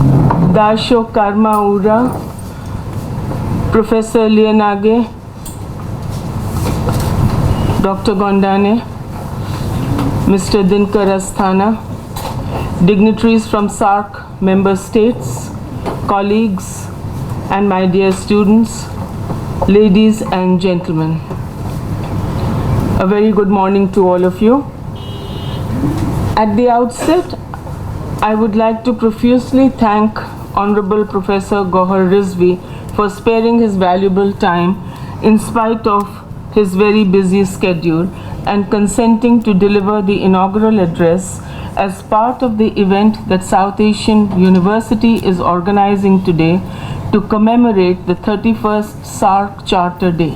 Dasho Karma Ura, Professor Lianage, Dr. Gondane, Mr. Dinkar Asthana, dignitaries from SAARC member states, colleagues, and my dear students, ladies and gentlemen. A very good morning to all of you. At the outset, I would like to profusely thank Honorable Professor Gohwer Rizvi for sparing his valuable time in spite of his very busy schedule and consenting to deliver the inaugural address as part of the event that South Asian University is organizing today to commemorate the 31st SAARC Charter Day.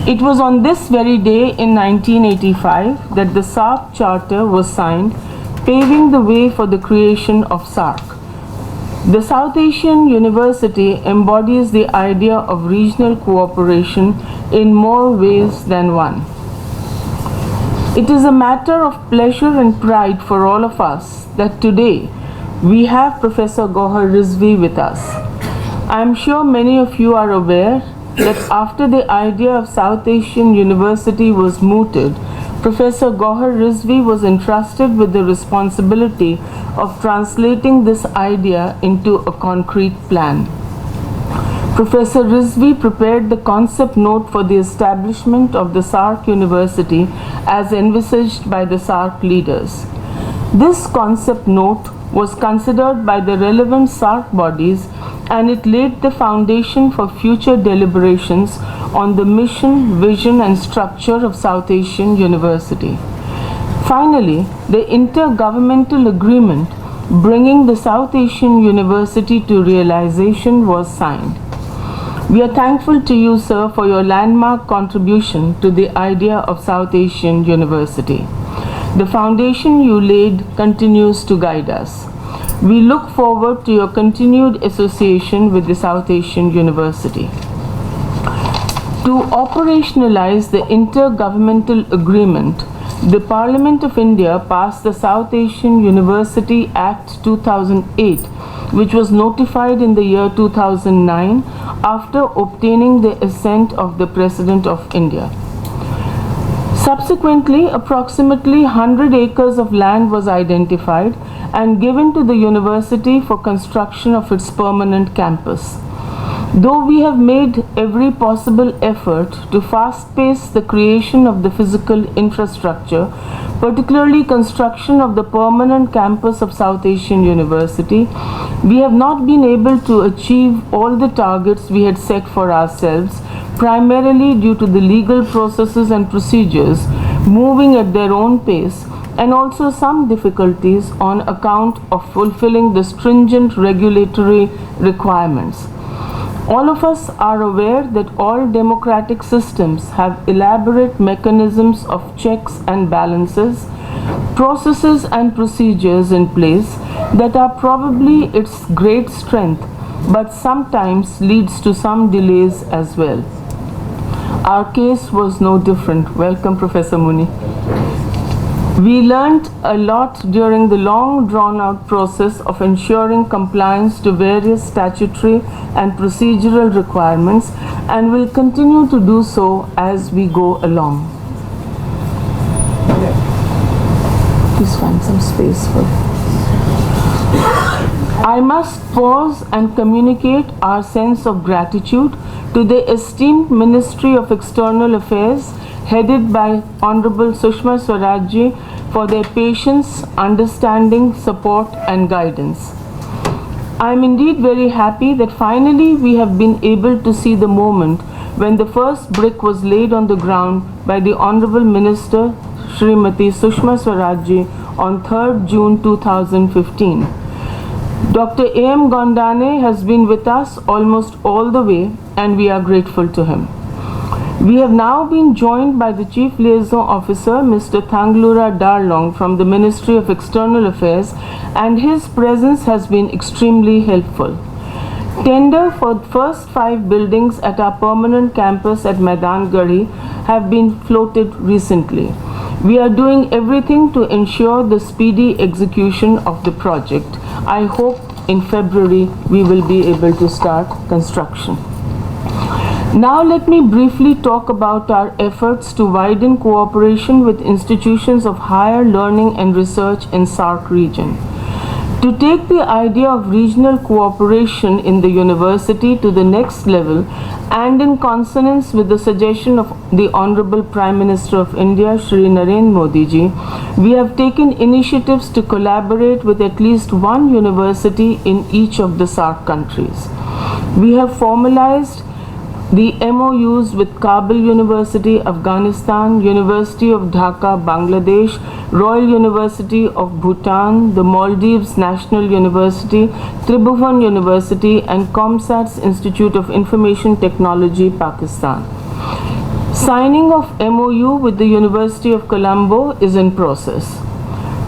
It was on this very day in 1985 that the SAARC Charter was signed, paving the way for the creation of SAARC. The South Asian University embodies the idea of regional cooperation in more ways than one. It is a matter of pleasure and pride for all of us that today we have Professor Gohwer Rizvi with us. I am sure many of you are aware that after the idea of South Asian University was mooted, Professor Gohwer Rizvi was entrusted with the responsibility of translating this idea into a concrete plan. Professor Rizvi prepared the concept note for the establishment of the SAARC University as envisaged by the SAARC leaders. This concept note was considered by the relevant SAARC bodies, and it laid the foundation for future deliberations on the mission, vision, and structure of South Asian University. Finally, the intergovernmental agreement bringing the South Asian University to realization was signed. We are thankful to you, sir, for your landmark contribution to the idea of South Asian University. The foundation you laid continues to guide us. We look forward to your continued association with the South Asian University. To operationalize the intergovernmental agreement, the Parliament of India passed the South Asian University Act 2008, which was notified in the year 2009 after obtaining the assent of the President of India. Subsequently, approximately 100 acres of land was identified and given to the university for construction of its permanent campus. Though we have made every possible effort to fast-pace the creation of the physical infrastructure, particularly construction of the permanent campus of South Asian University, we have not been able to achieve all the targets we had set for ourselves, primarily due to the legal processes and procedures moving at their own pace, and also some difficulties on account of fulfilling the stringent regulatory requirements. All of us are aware that all democratic systems have elaborate mechanisms of checks and balances, processes and procedures in place that are probably its great strength, but sometimes leads to some delays as well. Our case was no different. Welcome, Professor Muni. We learned a lot during the long drawn-out process of ensuring compliance to various statutory and procedural requirements, and will continue to do so as we go along. Please find some space for it. I must pause and communicate our sense of gratitude to the esteemed Ministry of External Affairs headed by Honorable Sushma Swaraj for their patience, understanding, support and guidance. I am indeed very happy that finally we have been able to see the moment when the first brick was laid on the ground by the Honorable Minister Srimati Sushma Swaraj on 3rd June 2015. Dr. A.M. Gondane has been with us almost all the way, and we are grateful to him. We have now been joined by the Chief Liaison Officer, Mr. Thanglura Darlong from the Ministry of External Affairs, and his presence has been extremely helpful. Tender for the first 5 buildings at our permanent campus at Maidan Garhi have been floated recently. We are doing everything to ensure the speedy execution of the project. I hope in February we will be able to start construction. Now let me briefly talk about our efforts to widen cooperation with institutions of higher learning and research in SAARC region. To take the idea of regional cooperation in the university to the next level, and in consonance with the suggestion of the Honorable Prime Minister of India, Shri Narendra Modi ji, we have taken initiatives to collaborate with at least one university in each of the SAARC countries. We have formalized the MOUs with Kabul University, Afghanistan, University of Dhaka, Bangladesh, Royal University of Bhutan, the Maldives National University, Tribhuvan University, and ComSat's Institute of Information Technology, Pakistan. Signing of MOU with the University of Colombo is in process.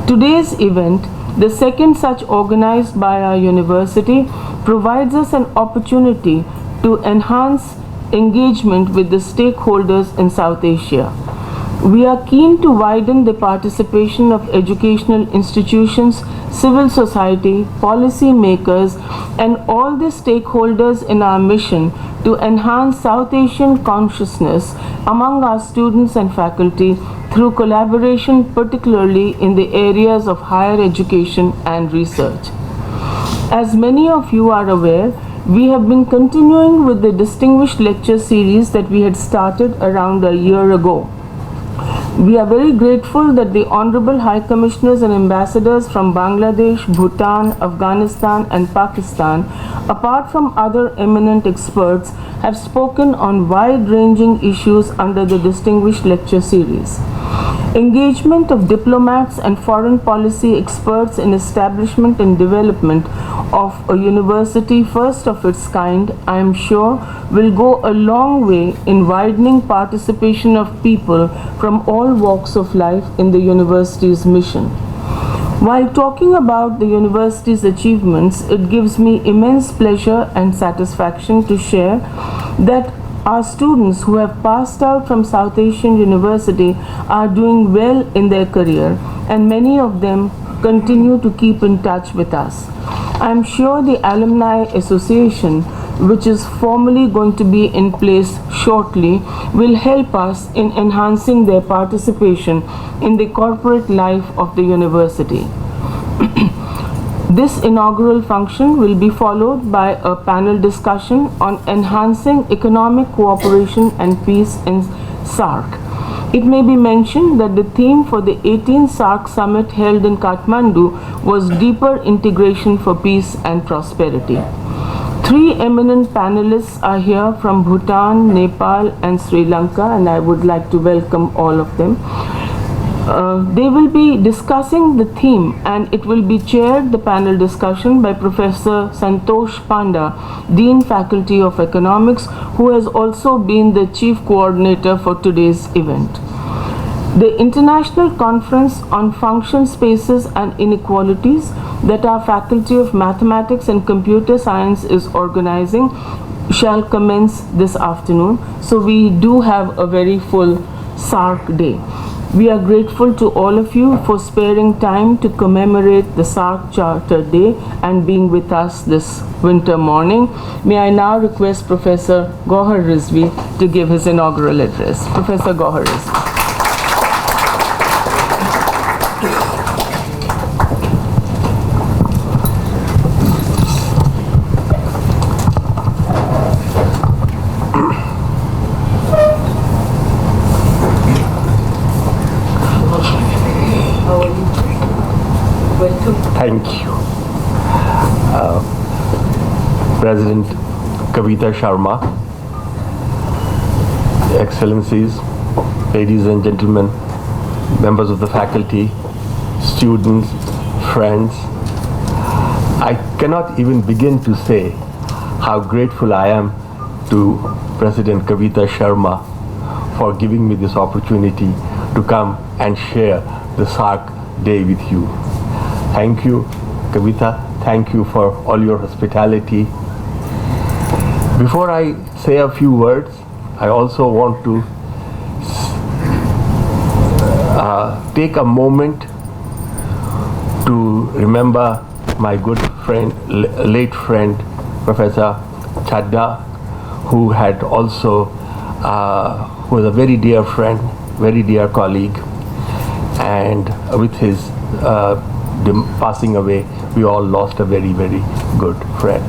Today's event, the second such organized by our university, provides us an opportunity to enhance engagement with the stakeholders in South Asia. We are keen to widen the participation of educational institutions, civil society, policy makers, and all the stakeholders in our mission to enhance South Asian consciousness among our students and faculty through collaboration, particularly in the areas of higher education and research. As many of you are aware, we have been continuing with the distinguished lecture series that we had started around a year ago. We are very grateful that the Honorable High Commissioners and Ambassadors from Bangladesh, Bhutan, Afghanistan and Pakistan, apart from other eminent experts, have spoken on wide-ranging issues under the distinguished lecture series. Engagement of diplomats and foreign policy experts in establishment and development of a university first of its kind, I am sure, will go a long way in widening participation of people from all walks of life in the university's mission. While talking about the university's achievements, it gives me immense pleasure and satisfaction to share that our students who have passed out from South Asian University are doing well in their career, and many of them continue to keep in touch with us. I am sure the Alumni Association, which is formally going to be in place shortly, will help us in enhancing their participation in the corporate life of the university. This inaugural function will be followed by a panel discussion on enhancing economic cooperation and peace in SAARC. It may be mentioned that the theme for the 18th SAARC summit held in Kathmandu was deeper integration for peace and prosperity. Three eminent panelists are here from Bhutan, Nepal and Sri Lanka, and I would like to welcome all of them. They will be discussing the theme, and it will be chaired, the panel discussion, by Professor Santosh Panda, Dean Faculty of Economics, who has also been the Chief Coordinator for today's event. The International Conference on Function Spaces and Inequalities that our Faculty of Mathematics and Computer Science is organizing shall commence this afternoon. So we do have a very full SAARC day. We are grateful to all of you for sparing time to commemorate the SAARC Charter Day and being with us this winter morning. May I now request Professor Gohwer Rizvi to give his inaugural address. Professor Gohwer Rizvi. Thank you. President Kavita Sharma, Excellencies, ladies and gentlemen, members of the faculty, students, friends, I cannot even begin to say how grateful I am to President Kavita Sharma for giving me this opportunity to come and share the SAARC Day with you. Thank you, Kavita. Thank you for all your hospitality. Before I say a few words, I also want to take a moment to remember my good friend, late friend, Professor Chadda, who had also, who was a very dear friend, very dear colleague, and with his passing away, we all lost a very, very good friend.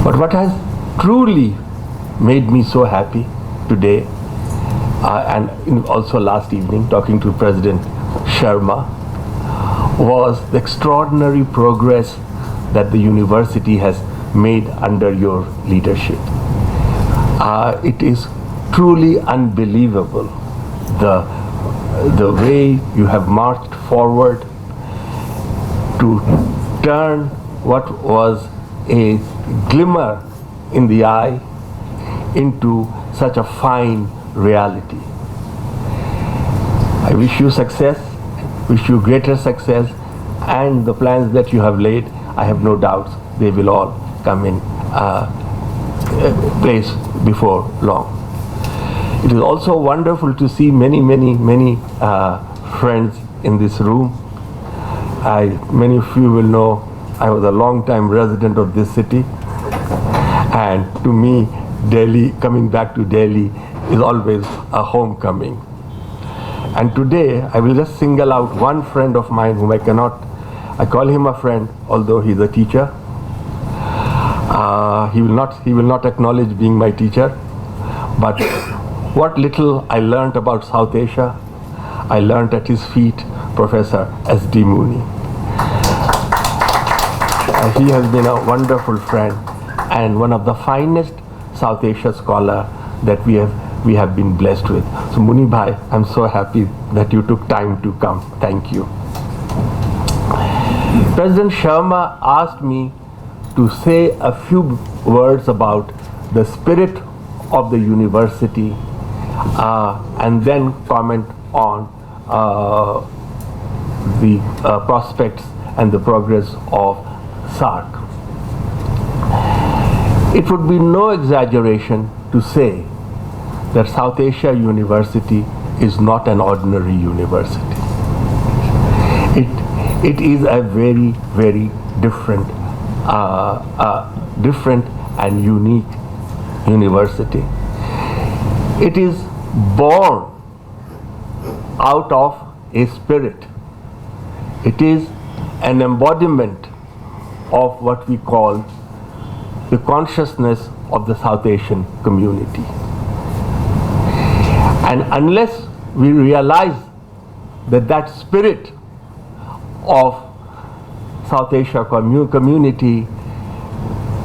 But what has truly made me so happy today, and also last evening, talking to President Sharma, was the extraordinary progress that the university has made under your leadership. It is truly unbelievable the way you have marched forward to turn what was a glimmer in the eye into such a fine reality. I wish you success, wish you greater success, and the plans that you have laid, I have no doubts they will all come in place before long. It is also wonderful to see many friends in this room. Many of you will know I was a long-time resident of this city, and to me, Delhi, coming back to Delhi, is always a homecoming. And today, I will just single out one friend of mine whom I call him a friend, although he's a teacher. He will not acknowledge being my teacher, but what little I learnt about South Asia, I learnt at his feet, Professor S.D. Mooney. He has been a wonderful friend and one of the finest South Asia scholar that we have been blessed with. So Mooney Bhai, I'm so happy that you took time to come. Thank you. President Sharma asked me to say a few words about the spirit of the university and then comment on the prospects and the progress of SAARC. It would be no exaggeration to say that South Asia University is not an ordinary university. It is a very, very different and unique university. It is born out of a spirit. It is an embodiment of what we call the consciousness of the South Asian community. And unless we realize that spirit of South Asia community,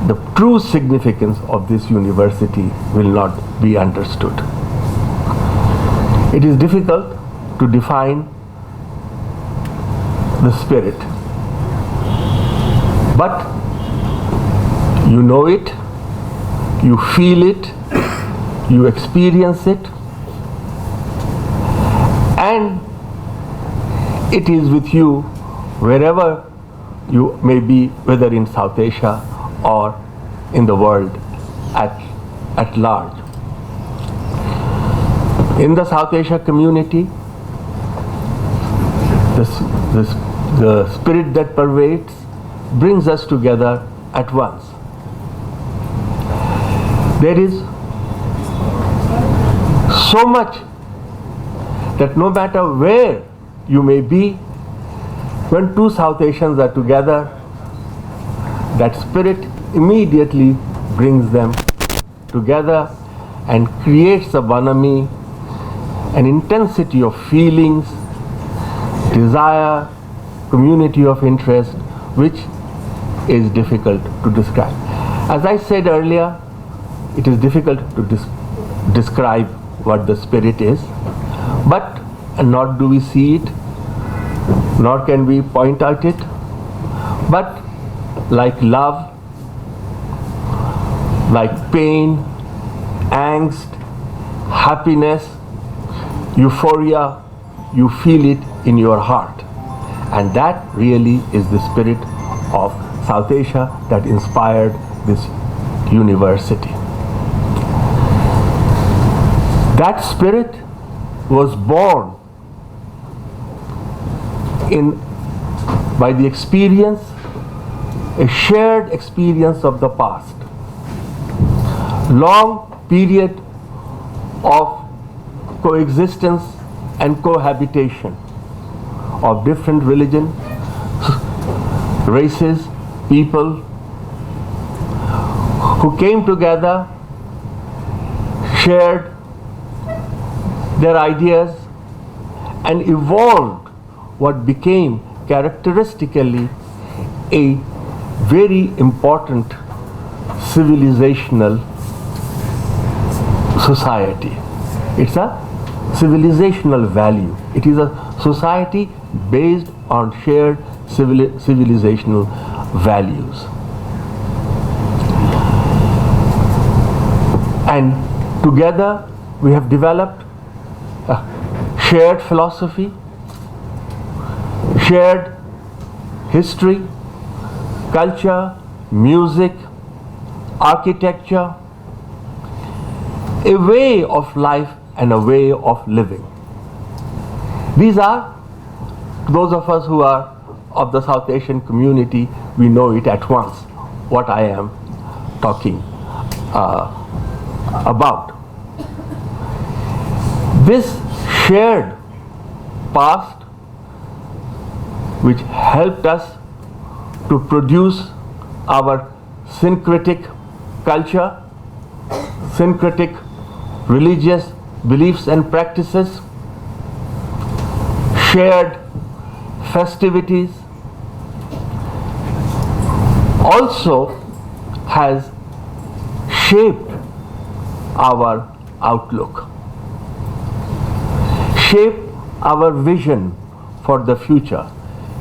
the true significance of this university will not be understood. It is difficult to define the spirit, but you know it, you feel it, you experience it, and it is with you wherever you may be, whether in South Asia or in the world at large. In the South Asia community, the spirit that pervades brings us together at once. There is so much that no matter where you may be, when two South Asians are together, that spirit immediately brings them together and creates a bonhomie, an intensity of feelings, desire, community of interest, which is difficult to describe. As I said earlier, it is difficult to describe what the spirit is, but nor do we see it, nor can we point out it, but like love, like pain, angst, happiness, euphoria, you feel it in your heart. And that really is the spirit of South Asia that inspired this university. That spirit was born in by the experience, a shared experience of the past. Long period of coexistence and cohabitation of different religions, races, people who came together, shared their ideas, and evolved what became characteristically a very important civilizational society. It's a civilizational value. It is a society based on shared civilizational values. And together we have developed a shared philosophy, shared history, culture, music, architecture, a way of life and a way of living. These are, those of us who are of the South Asian community, we know it at once what I am talking about. This shared past, which helped us to produce our syncretic culture, syncretic religious beliefs and practices, shared festivities, also has shaped our outlook, shaped our vision for the future,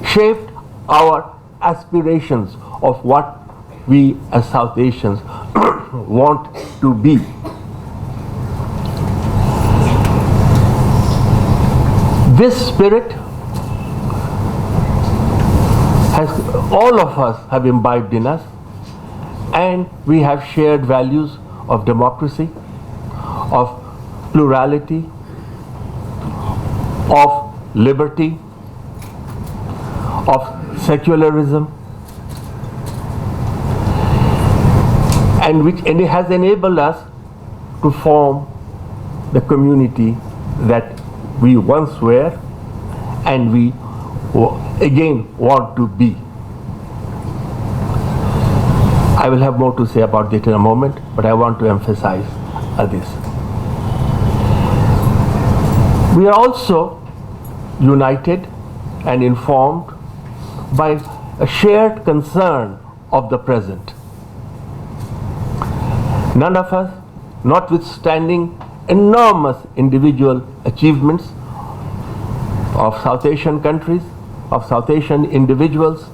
shaped our aspirations of what we as South Asians want to be. This spirit has, all of us have imbibed in us, and we have shared values of democracy, of plurality, of liberty, of secularism, and it has enabled us to form the community that we once were and we again want to be. I will have more to say about that in a moment, but I want to emphasize this. We are also united and informed by a shared concern of the present. None of us, notwithstanding enormous individual achievements of South Asian countries, of South Asian individuals,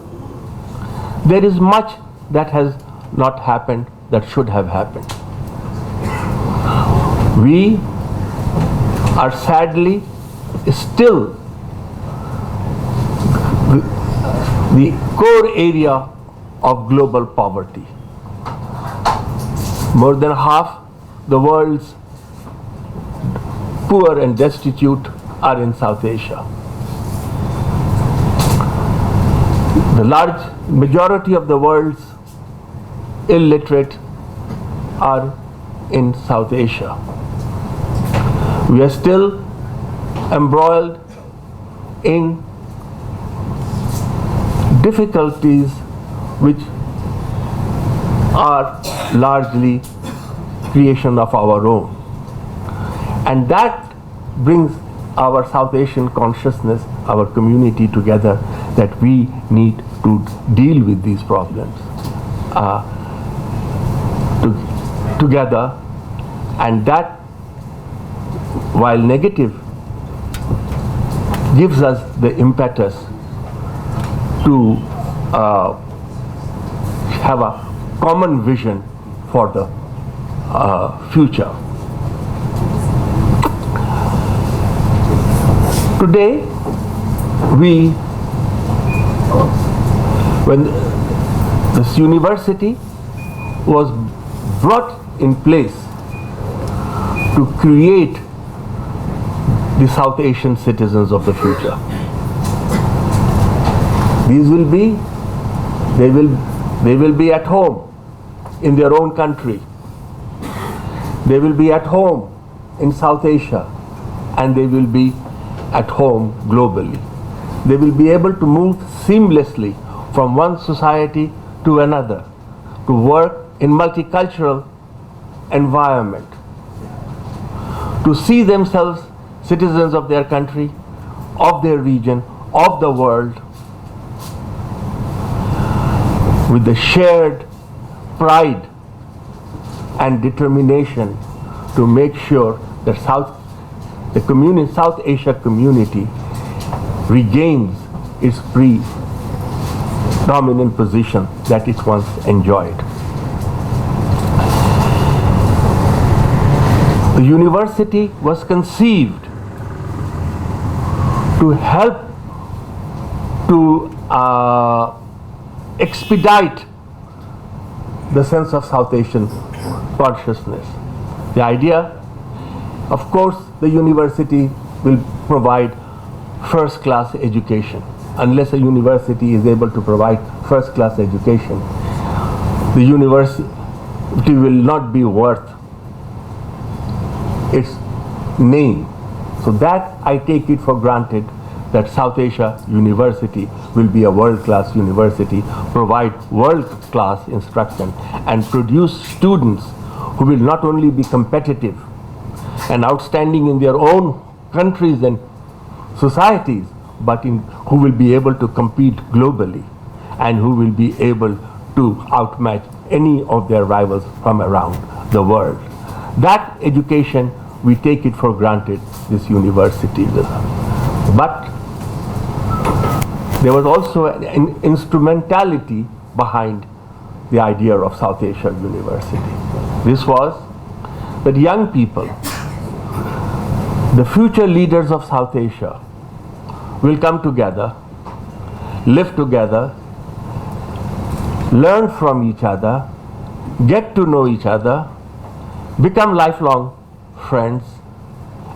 there is much that has not happened that should have happened. We are sadly still the core area of global poverty. More than half the world's poor and destitute are in South Asia. The large majority of the world's illiterate are in South Asia. We are still embroiled in difficulties which are largely creation of our own. And that brings our South Asian consciousness, our community together, that we need to deal with these problems together, and that, while negative, gives us the impetus to have a common vision for the future. Today, when this university was brought in place to create the South Asian citizens of the future, These will be, they will be at home in their own country. They will be at home in South Asia, and they will be at home globally. They will be able to move seamlessly from one society to another, to work in multicultural environment, to see themselves citizens of their country, of their region, of the world, with the shared pride and determination to make sure that South Asia community regains its predominant position that it once enjoyed. The university was conceived to help to expedite the sense of South Asian consciousness. The idea, of course, the university will provide first-class education. Unless a university is able to provide first-class education, the university will not be worth its name. So that I take it for granted that South Asia University will be a world-class university, provide world-class instruction, and produce students who will not only be competitive and outstanding in their own countries and societies, but who will be able to compete globally and who will be able to outmatch any of their rivals from around the world. That education, we take it for granted, this university will. But there was also an instrumentality behind the idea of South Asia University. This was that young people, the future leaders of South Asia, will come together, live together, learn from each other, get to know each other, become lifelong friends,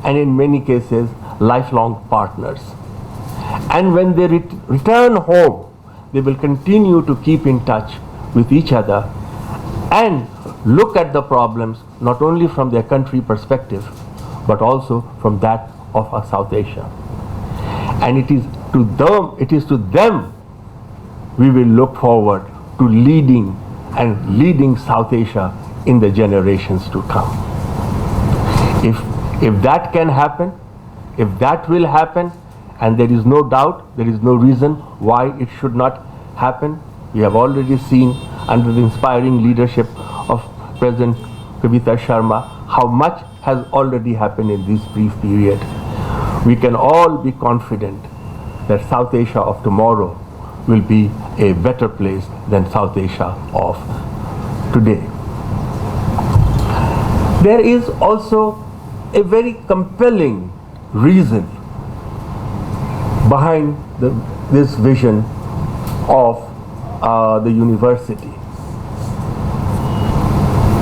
and in many cases, lifelong partners. And when they return home, they will continue to keep in touch with each other and look at the problems not only from their country perspective, but also from that of South Asia. And it is to them we will look forward to leading South Asia in the generations to come. If that can happen, if that will happen, and there is no doubt, there is no reason why it should not happen. We have already seen under the inspiring leadership of President Kavita Sharma how much has already happened in this brief period. We can all be confident that South Asia of tomorrow will be a better place than South Asia of today. There is also a very compelling reason behind this vision of the university.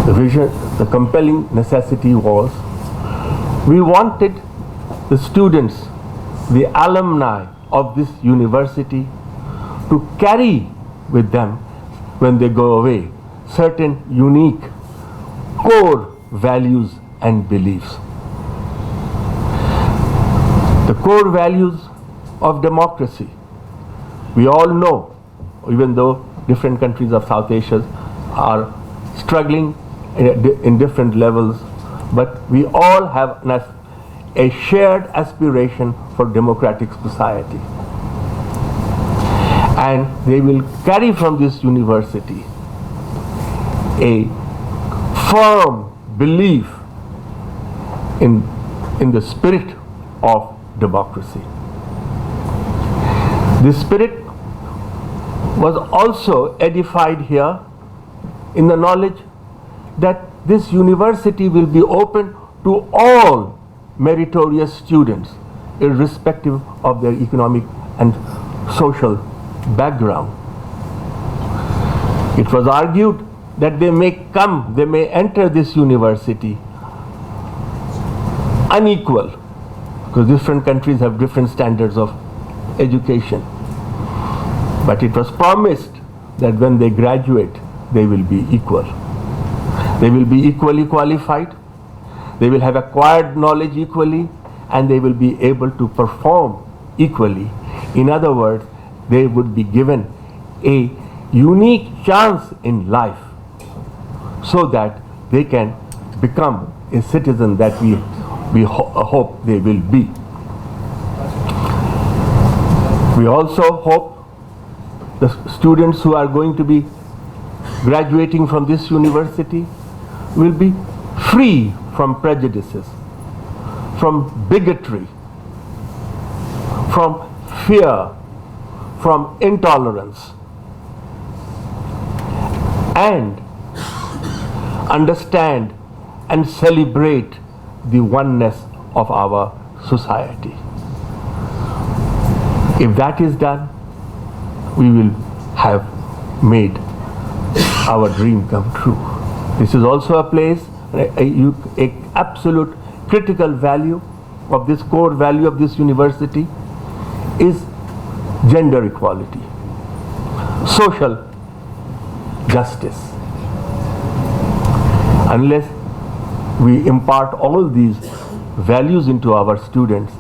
The compelling necessity was, we wanted the students, the alumni of this university to carry with them when they go away certain unique core values and beliefs. The core values of democracy. We all know, even though different countries of South Asia are struggling in different levels, but we all have a shared aspiration for democratic society. And they will carry from this university a firm belief in the spirit of democracy. This spirit was also edified here in the knowledge that this university will be open to all meritorious students, irrespective of their economic and social background. It was argued that they may enter this university unequal, because different countries have different standards of education. But it was promised that when they graduate, they will be equal. They will be equally qualified, they will have acquired knowledge equally, and they will be able to perform equally. In other words, they would be given a unique chance in life so that they can become a citizen that we hope they will be. We also hope the students who are going to be graduating from this university will be free from prejudices, from bigotry, from fear, from intolerance, and understand and celebrate the oneness of our society. If that is done, we will have made our dream come true. This is also a place, a absolute critical value of this core value of this university is gender equality, social justice. Unless we impart all these values into our students,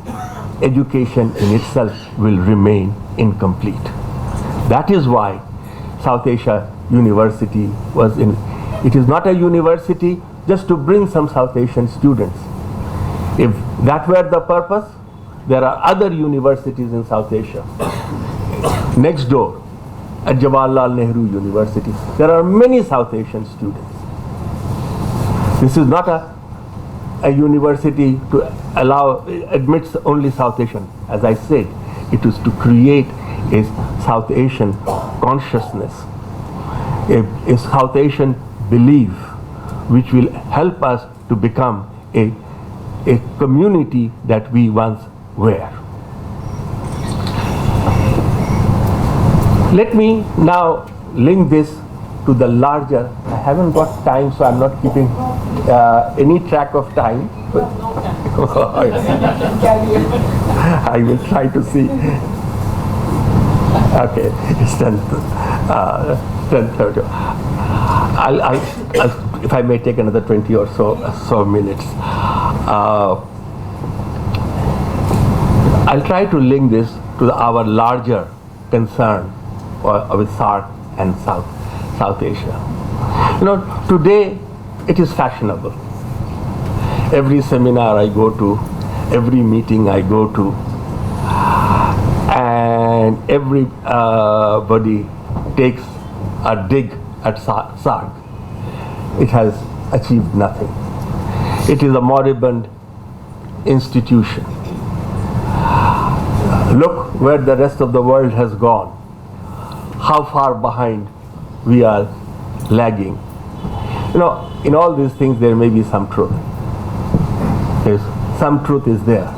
education in itself will remain incomplete. That is why South Asia University was in. It is not a university just to bring some South Asian students. If that were the purpose, there are other universities in South Asia. Next door, at Jawaharlal Nehru University, there are many South Asian students. This is not a university to admits only South Asian. As I said, it is to create a South Asian consciousness, a South Asian belief, which will help us to become a community that we once were. Let me now link this to the larger. I haven't got time, so I'm not keeping any track of time. I will try to see. Okay, it's 10:30. I'll, if I may take another 20 or so minutes. I'll try to link this to our larger concern with SAARC and South Asia. You know, today it is fashionable. Every seminar I go to, every meeting I go to, and everybody takes a dig at SAARC. It has achieved nothing. It is a moribund institution. Look where the rest of the world has gone. How far behind we are lagging. You know, in all these things there may be some truth. Some truth is there.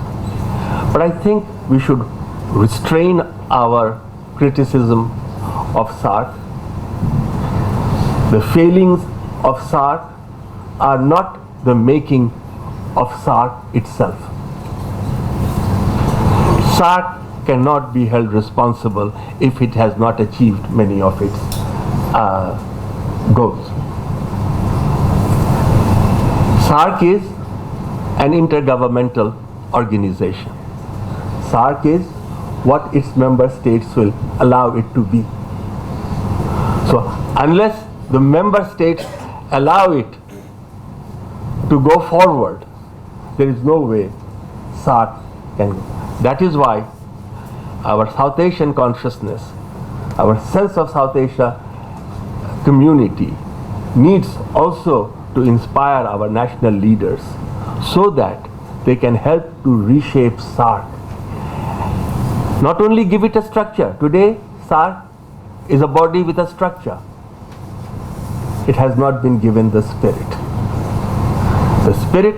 But I think we should restrain our criticism of SAARC. The failings of SAARC are not the making of SAARC itself. SAARC cannot be held responsible if it has not achieved many of its goals. SAARC is an intergovernmental organization. SAARC is what its member states will allow it to be. So unless the member states allow it to go forward, there is no way SAARC can go. That is why our South Asian consciousness, our sense of South Asia community needs also to inspire our national leaders so that they can help to reshape SAARC. Not only give it a structure. Today, SAARC is a body with a structure. It has not been given the spirit. The spirit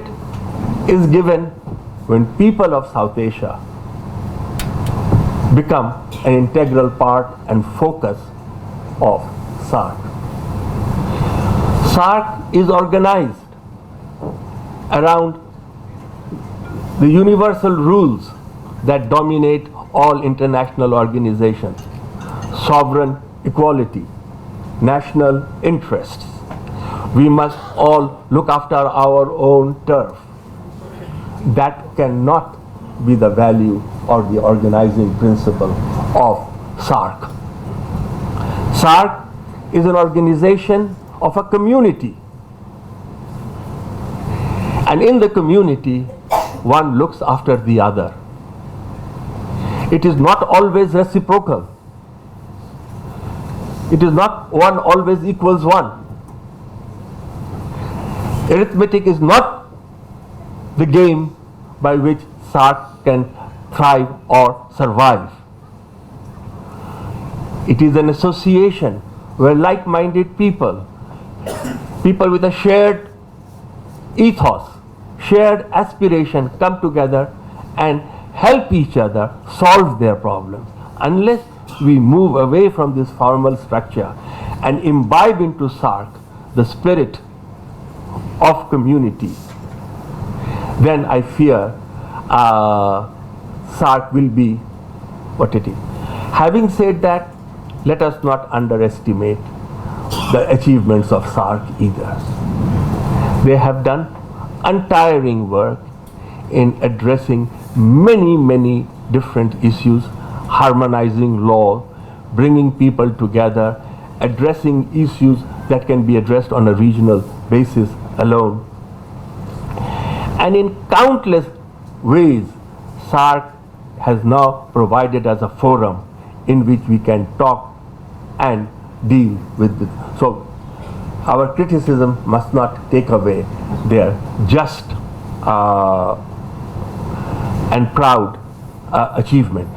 is given when people of South Asia become an integral part and focus of SAARC. SAARC is organized around the universal rules that dominate all international organizations, sovereign equality, national interests. We must all look after our own turf. That cannot be the value or the organizing principle of SAARC. SAARC is an organization of a community. And in the community, one looks after the other. It is not always reciprocal. It is not one always equals one. Arithmetic is not the game by which SAARC can thrive or survive. It is an association where like-minded people with a shared ethos, shared aspiration come together and help each other solve their problems. Unless we move away from this formal structure and imbibe into SAARC the spirit of community, then I fear SAARC will be what it is. Having said that, let us not underestimate the achievements of SAARC either. They have done untiring work in addressing many different issues, harmonizing law, bringing people together, addressing issues that can be addressed on a regional basis alone. And in countless ways, SAARC has now provided us a forum in which we can talk and deal with it. So our criticism must not take away their just and proud achievement.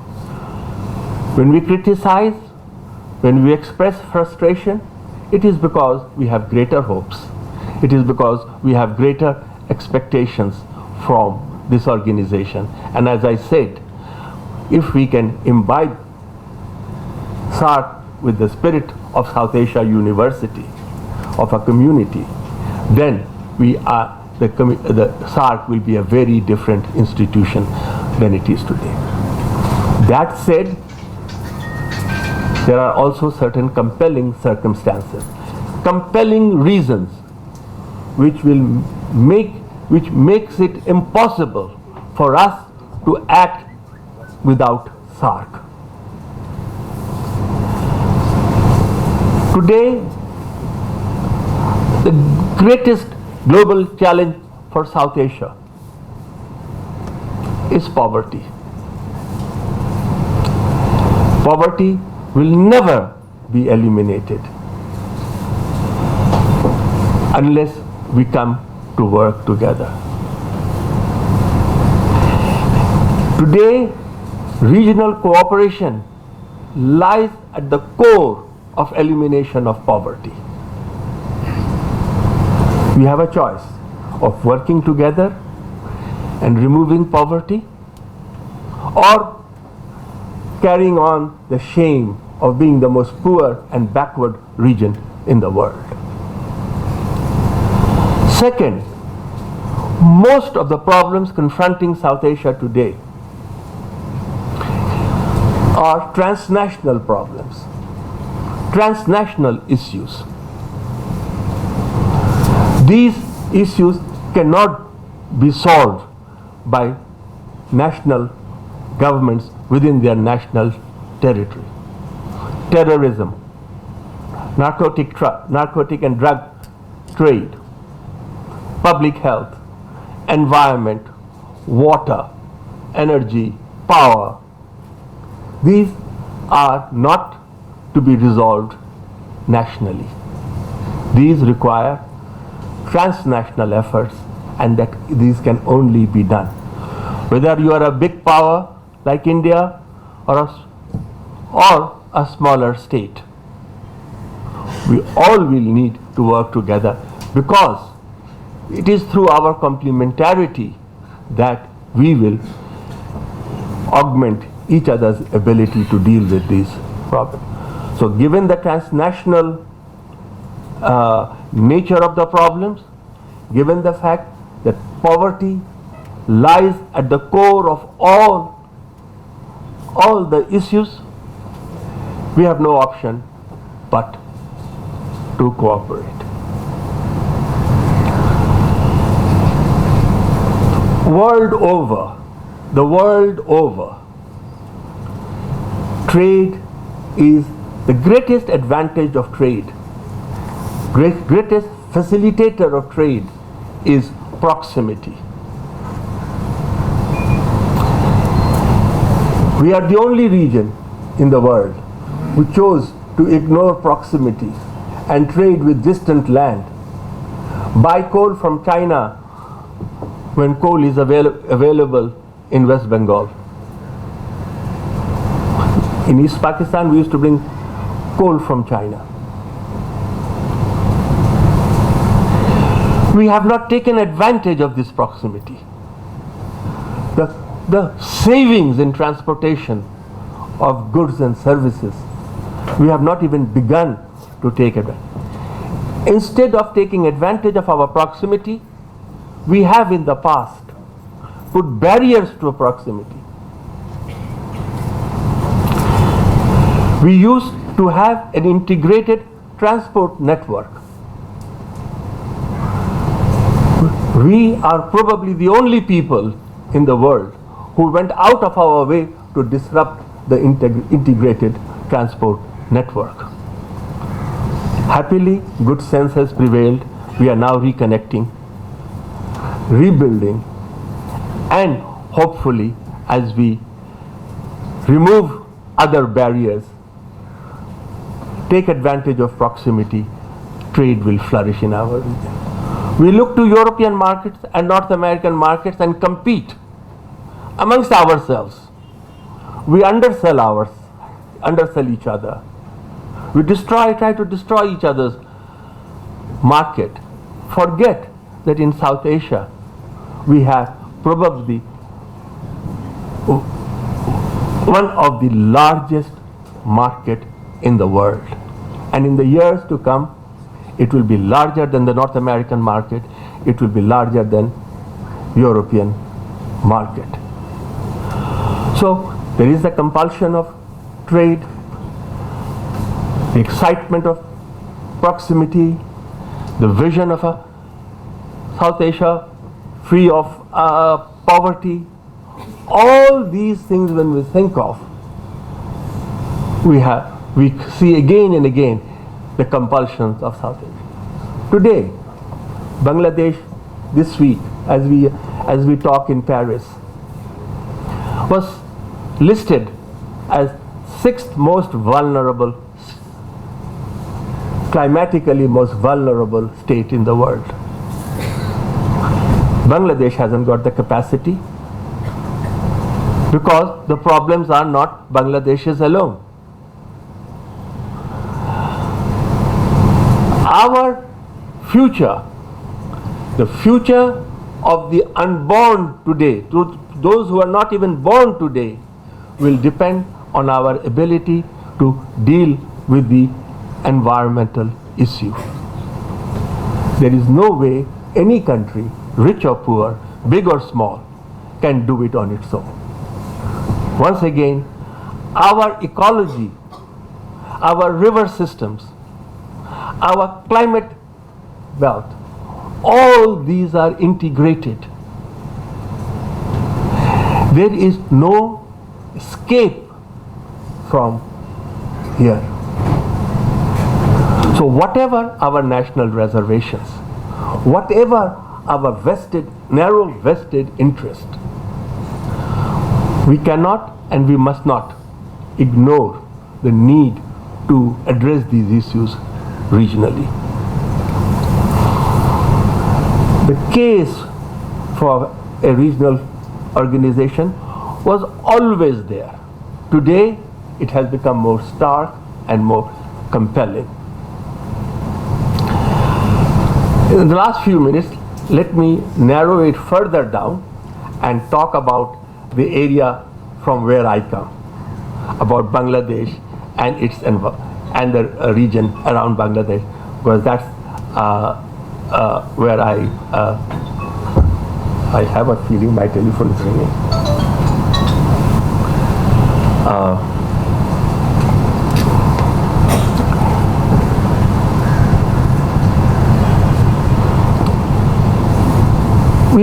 When we criticize, when we express frustration, it is because we have greater hopes. It is because we have greater expectations from this organization. And as I said, if we can imbibe SAARC with the spirit of South Asia University, of a community, then we are the SAARC will be a very different institution than it is today. That said, there are also certain compelling circumstances, compelling reasons which makes it impossible for us to act without SAARC. Today, the greatest global challenge for South Asia is poverty. Poverty will never be eliminated unless we come to work together. Today, regional cooperation lies at the core of elimination of poverty. We have a choice of working together and removing poverty, or carrying on the shame of being the most poor and backward region in the world. Second, most of the problems confronting South Asia today are transnational problems, transnational issues. These issues cannot be solved by national governments within their national territory. Terrorism, narcotic and drug trade, public health, environment, water, energy, power, these are not to be resolved nationally. These require transnational efforts, and that these can only be done. Whether you are a big power like India or a smaller state, we all will need to work together, because it is through our complementarity that we will augment each other's ability to deal with these problems. So given the transnational nature of the problems, given the fact that poverty lies at the core of all the issues, we have no option but to cooperate. The world over, trade is the greatest advantage of trade. Greatest facilitator of trade is proximity. We are the only region in the world who chose to ignore proximity and trade with distant land. Buy coal from China when coal is available in West Bengal. In East Pakistan, we used to bring coal from China. We have not taken advantage of this proximity. The savings in transportation of goods and services, we have not even begun to take advantage. Instead of taking advantage of our proximity, we have in the past put barriers to proximity. We used to have an integrated transport network. We are probably the only people in the world who went out of our way to disrupt the integrated transport network. Happily, good sense has prevailed. We are now reconnecting, rebuilding, and hopefully, as we remove other barriers, take advantage of proximity, trade will flourish in our region. We look to European markets and North American markets and compete amongst ourselves. We undersell each other. We try to destroy each other's market. Forget that in South Asia, we have probably one of the largest market in the world. And in the years to come, it will be larger than the North American market. It will be larger than European market. So there is the compulsion of trade, the excitement of proximity, the vision of a South Asia free of poverty. All these things, when we think of, we see again and again the compulsions of South Asia. Today, Bangladesh, this week, as we talk in Paris, was listed as 6th most vulnerable, climatically most vulnerable state in the world. Bangladesh hasn't got the capacity because the problems are not Bangladesh's alone. Our future, the future of the unborn today, to those who are not even born today, will depend on our ability to deal with the environmental issue. There is no way any country, rich or poor, big or small, can do it on its own. Once again, our ecology, our river systems, our climate belt, all these are integrated. There is no escape from here. So whatever our national reservations, whatever our narrow vested interest, we cannot and we must not ignore the need to address these issues regionally. The case for a regional organization was always there. Today, it has become more stark and more compelling. In the last few minutes, let me narrow it further down and talk about the area from where I come, about Bangladesh and its and the region around Bangladesh, because that's where I have a feeling my telephone is ringing.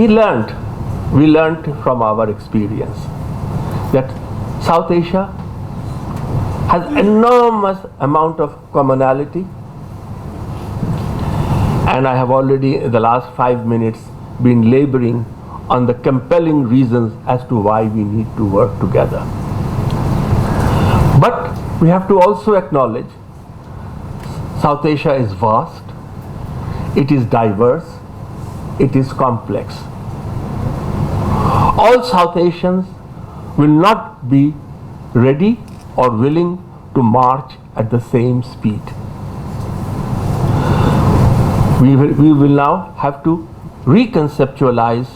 we learned from our experience that South Asia has enormous amount of commonality, and I have already in the last 5 minutes been laboring on the compelling reasons as to why we need to work together. But we have to also acknowledge South Asia is vast, it is diverse, it is complex. All South Asians will not be ready or willing to march at the same speed. We will now have to reconceptualize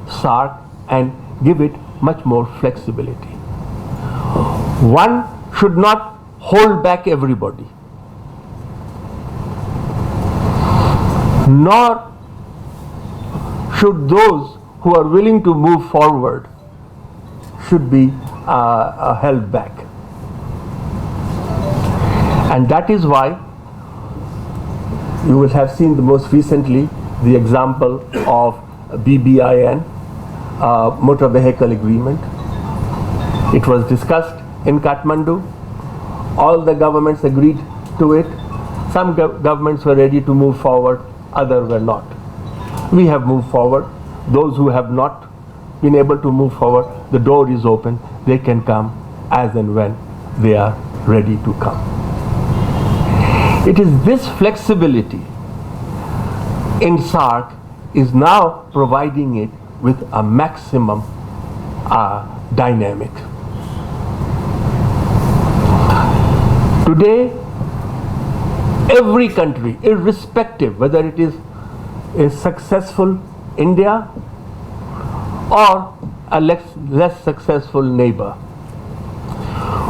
SAARC and give it much more flexibility. One should not hold back everybody, nor should those who are willing to move forward should be held back. And that is why you will have seen the most recently the example of BBIN, Motor Vehicle Agreement. It was discussed in Kathmandu. All the governments agreed to it. Some governments were ready to move forward, others were not. We have moved forward. Those who have not been able to move forward, the door is open. They can come as and when they are ready to come. It is this flexibility in SAARC is now providing it with a maximum dynamic. Today, every country, irrespective whether it is a successful India or a less successful neighbor,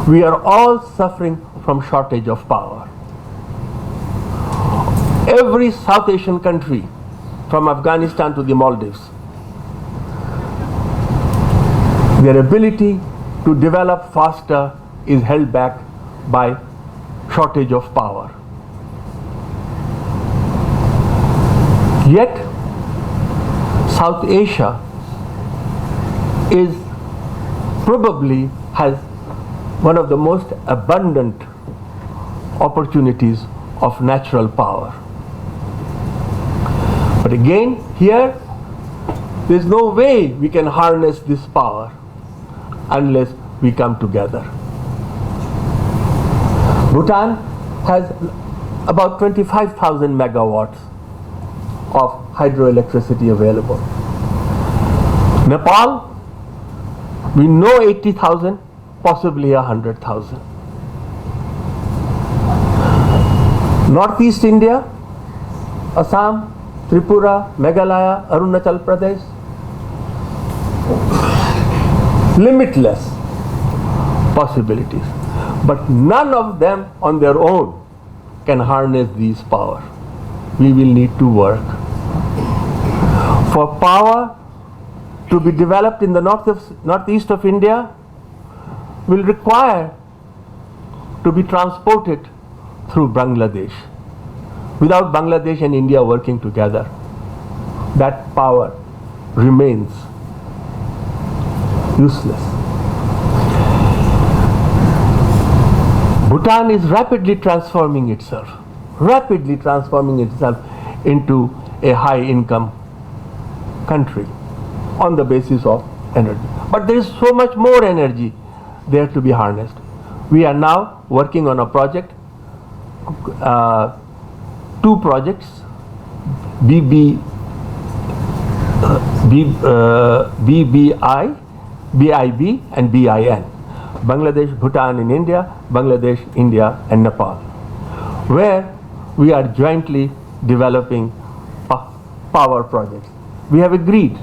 we are all suffering from shortage of power. Every South Asian country, from Afghanistan to the Maldives, their ability to develop faster is held back by shortage of power. Yet, South Asia is probably has one of the most abundant opportunities of natural power. But again, here, there is no way we can harness this power unless we come together. Bhutan has about 25,000 megawatts of hydroelectricity available. Nepal, we know 80,000, possibly 100,000. Northeast India, Assam, Tripura, Meghalaya, Arunachal Pradesh, limitless possibilities. But none of them on their own can harness these power. We will need to work. For power to be developed in the northeast of India will require to be transported through Bangladesh. Without Bangladesh and India working together, that power remains useless. Bhutan is rapidly transforming itself into a high-income country on the basis of energy. But there is so much more energy there to be harnessed. We are now working on a project, two projects, BBI, BIB and BIN. Bangladesh, Bhutan in India, Bangladesh, India and Nepal, where we are jointly developing power projects. We have agreed,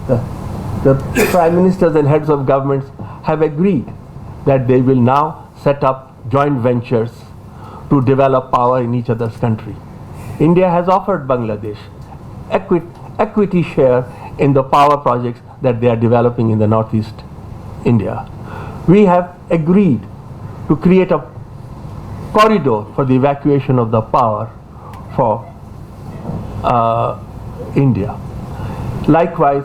the prime ministers and heads of governments have agreed that they will now set up joint ventures to develop power in each other's country. India has offered Bangladesh equity share in the power projects that they are developing in the northeast India. We have agreed to create a corridor for the evacuation of the power for India. Likewise,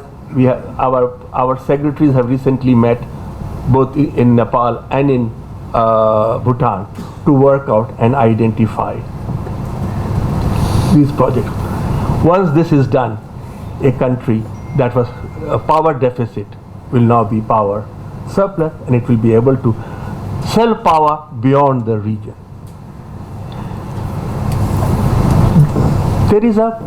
our secretaries have recently met both in Nepal and in Bhutan to work out and identify these projects. Once this is done, a country that was a power deficit will now be power surplus, and it will be able to sell power beyond the region. There is a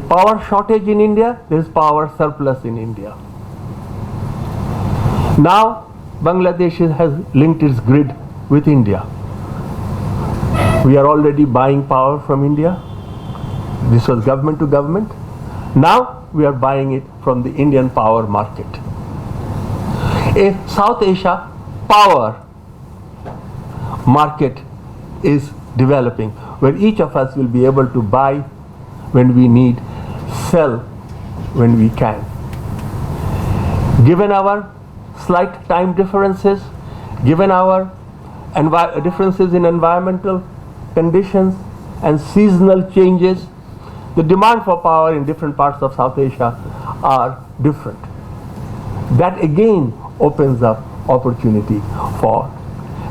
power shortage in India, there is power surplus in India. Now Bangladesh has linked its grid with India. We are already buying power from India. This was government to government. Now we are buying it from the Indian power market. A South Asia power market is developing, where each of us will be able to buy when we need, sell when we can. Given our slight time differences, given our differences in environmental conditions and seasonal changes, the demand for power in different parts of South Asia are different. That again opens up opportunity for,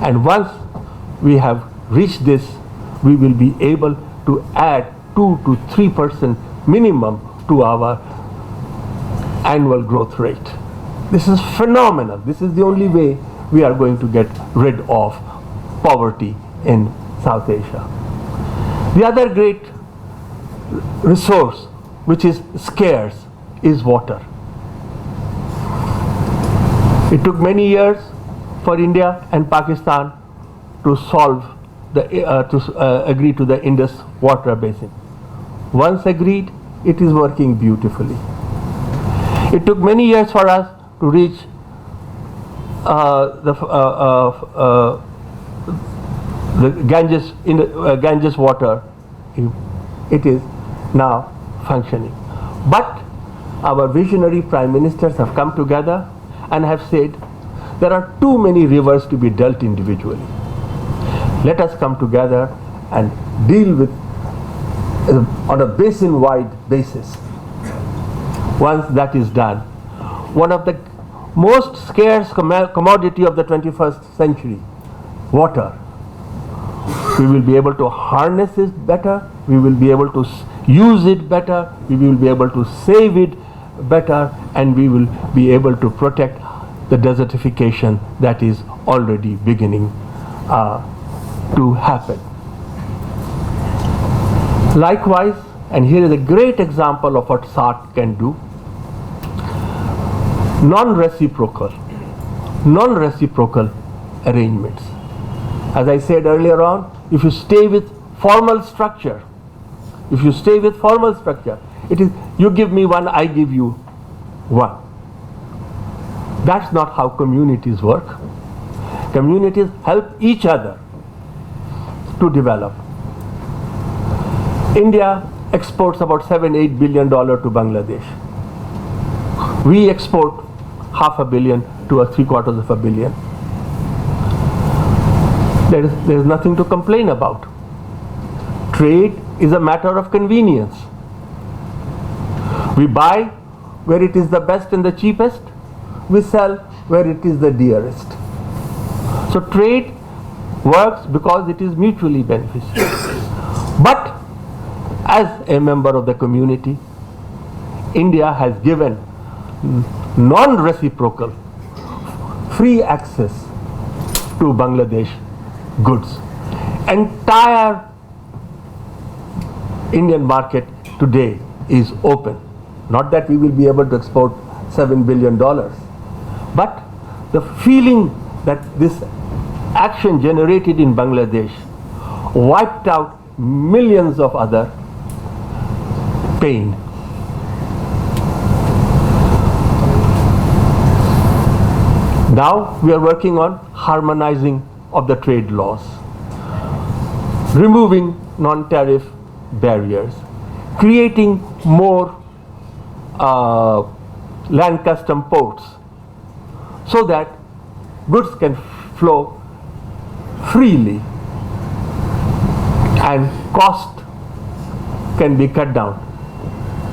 and once we have reached this, we will be able to add 2 to 3% minimum to our annual growth rate. This is phenomenal. This is the only way we are going to get rid of poverty in South Asia. The other great resource which is scarce is water. It took many years for India and Pakistan to solve agree to the Indus water basin. Once agreed, it is working beautifully. It took many years for us to reach the Ganges water. It is now functioning. But our visionary prime ministers have come together and have said there are too many rivers to be dealt individually. Let us come together and deal with on a basin-wide basis. Once that is done, one of the most scarce commodity of the 21st century, water, we will be able to harness it better, we will be able to use it better, we will be able to save it better, and we will be able to protect the desertification that is already beginning to happen. Likewise, and here is a great example of what SAARC can do, non-reciprocal arrangements. As I said earlier on, if you stay with formal structure, it is you give me one, I give you one. That's not how communities work. Communities help each other to develop. India exports about $7-8 billion to Bangladesh. We export $500 million to $750 million. There is nothing to complain about. Trade is a matter of convenience. We buy where it is the best and the cheapest. We sell where it is the dearest. So trade works because it is mutually beneficial. But as a member of the community, India has given non-reciprocal free access to Bangladesh goods. Entire Indian market today is open. Not that we will be able to export $7 billion, but the feeling that this action generated in Bangladesh wiped out millions of other pain. Now we are working on harmonizing of the trade laws, removing non-tariff barriers, creating more land custom ports so that goods can flow freely and cost can be cut down.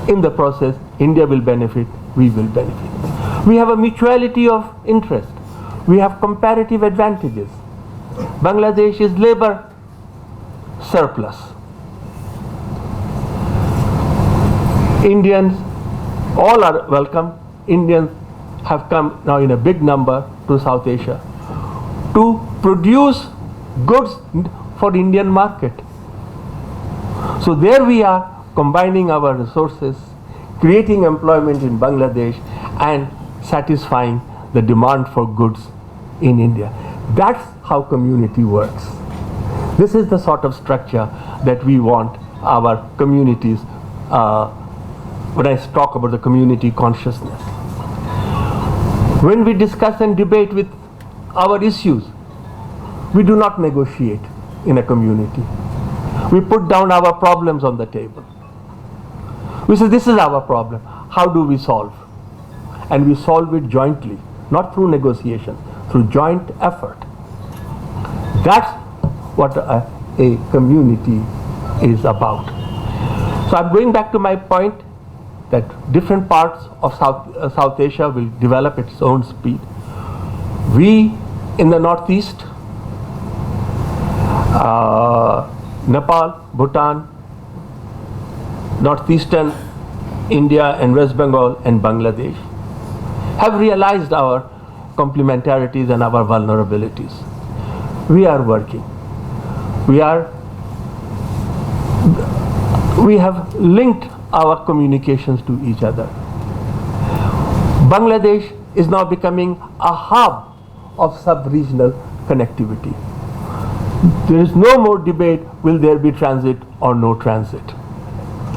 In the process, India will benefit, we will benefit. We have a mutuality of interest. We have comparative advantages. Bangladesh is labor surplus. Indians, all are welcome. Indians have come now in a big number to South Asia to produce goods for the Indian market. So there we are combining our resources, creating employment in Bangladesh and satisfying the demand for goods in India. That's how community works. This is the sort of structure that we want our communities, when I talk about the community consciousness. When we discuss and debate with our issues, we do not negotiate in a community. We put down our problems on the table. We say, this is our problem. How do we solve? And we solve it jointly, not through negotiation, through joint effort. That's what a community is about. So I'm going back to my point that different parts of South Asia will develop at its own speed. We in the northeast, Nepal, Bhutan, northeastern India and West Bengal and Bangladesh have realized our complementarities and our vulnerabilities. We are working. We have linked our communications to each other. Bangladesh is now becoming a hub of sub-regional connectivity. There is no more debate, will there be transit or no transit.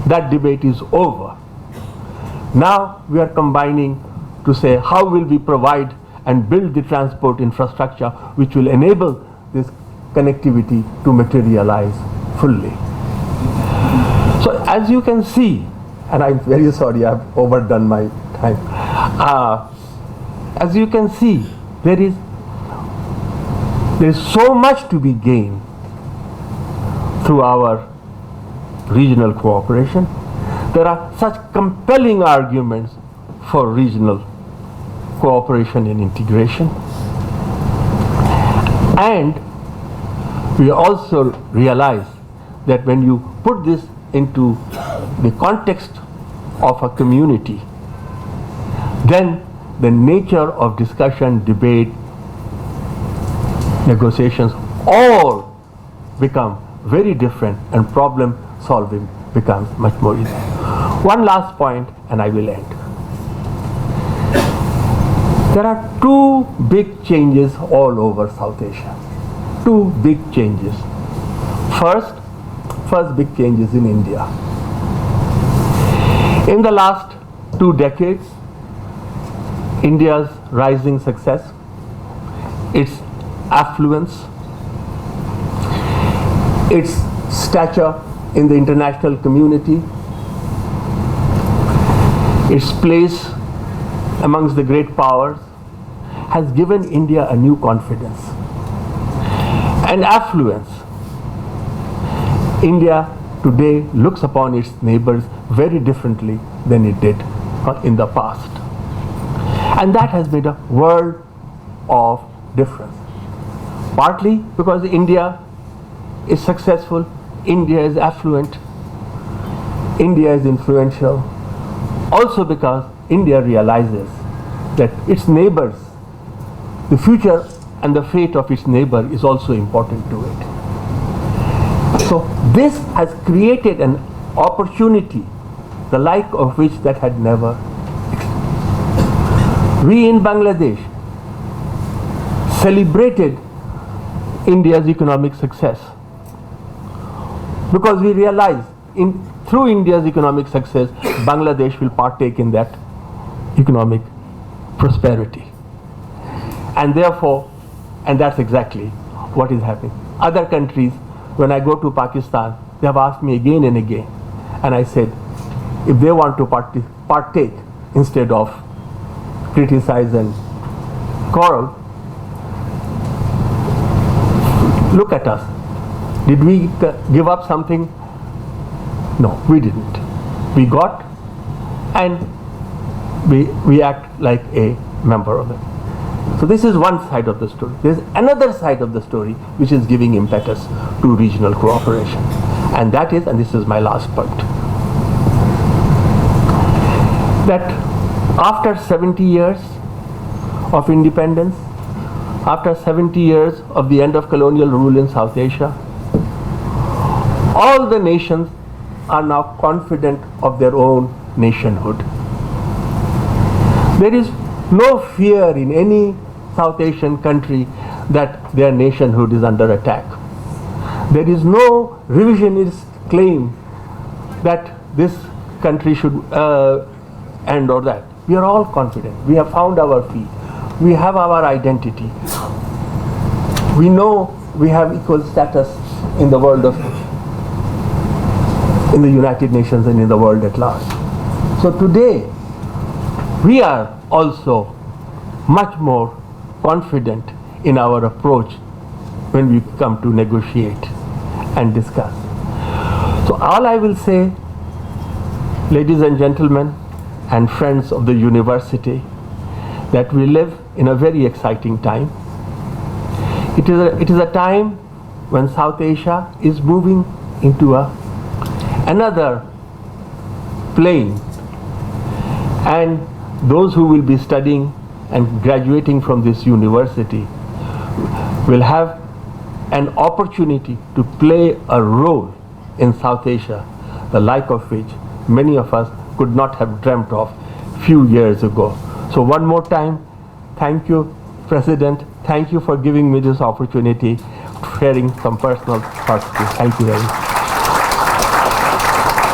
That debate is over. Now we are combining to say how will we provide and build the transport infrastructure which will enable this connectivity to materialize fully. So as you can see, and I'm very sorry I've overdone my time. As you can see, there is so much to be gained through our regional cooperation. There are such compelling arguments for regional cooperation and integration. And we also realize that when you put this into the context of a community, then the nature of discussion, debate, negotiations all become very different and problem solving becomes much more easy. One last point and I will end. There are two big changes all over South Asia. Two big changes. First big change is in India. In the last 2 decades, India's rising success, its affluence, its stature in the international community, its place amongst the great powers has given India a new confidence and affluence. India today looks upon its neighbors very differently than it did in the past. And that has made a world of difference. Partly because India is successful, India is affluent, India is influential. Also because India realizes that its neighbors, the future and the fate of its neighbor is also important to it. So this has created an opportunity, the like of which that had never existed. We in Bangladesh celebrated India's economic success because we realized through India's economic success, Bangladesh will partake in that economic prosperity. And therefore, and that's exactly what is happening. Other countries, when I go to Pakistan, they have asked me again and again. And I said, if they want to partake instead of criticize and quarrel, look at us. Did we give up something? No, we didn't. We got and we act like a member of it. So this is one side of the story. There's another side of the story which is giving impetus to regional cooperation. And that is, and this is my last point, that after 70 years of independence, after 70 years of the end of colonial rule in South Asia, all the nations are now confident of their own nationhood. There is no fear in any South Asian country that their nationhood is under attack. There is no revisionist claim that this country should end or that. We are all confident. We have found our feet. We have our identity. We know we have equal status in the world in the United Nations and in the world at large. So today, we are also much more confident in our approach when we come to negotiate and discuss. So all I will say, ladies and gentlemen and friends of the university, that we live in a very exciting time. It is a time when South Asia is moving into another plane, and those who will be studying and graduating from this university will have an opportunity to play a role in South Asia, the like of which many of us could not have dreamt of few years ago. So one more time, thank you, President. Thank you for giving me this opportunity, sharing some personal thoughts. Thank you very much.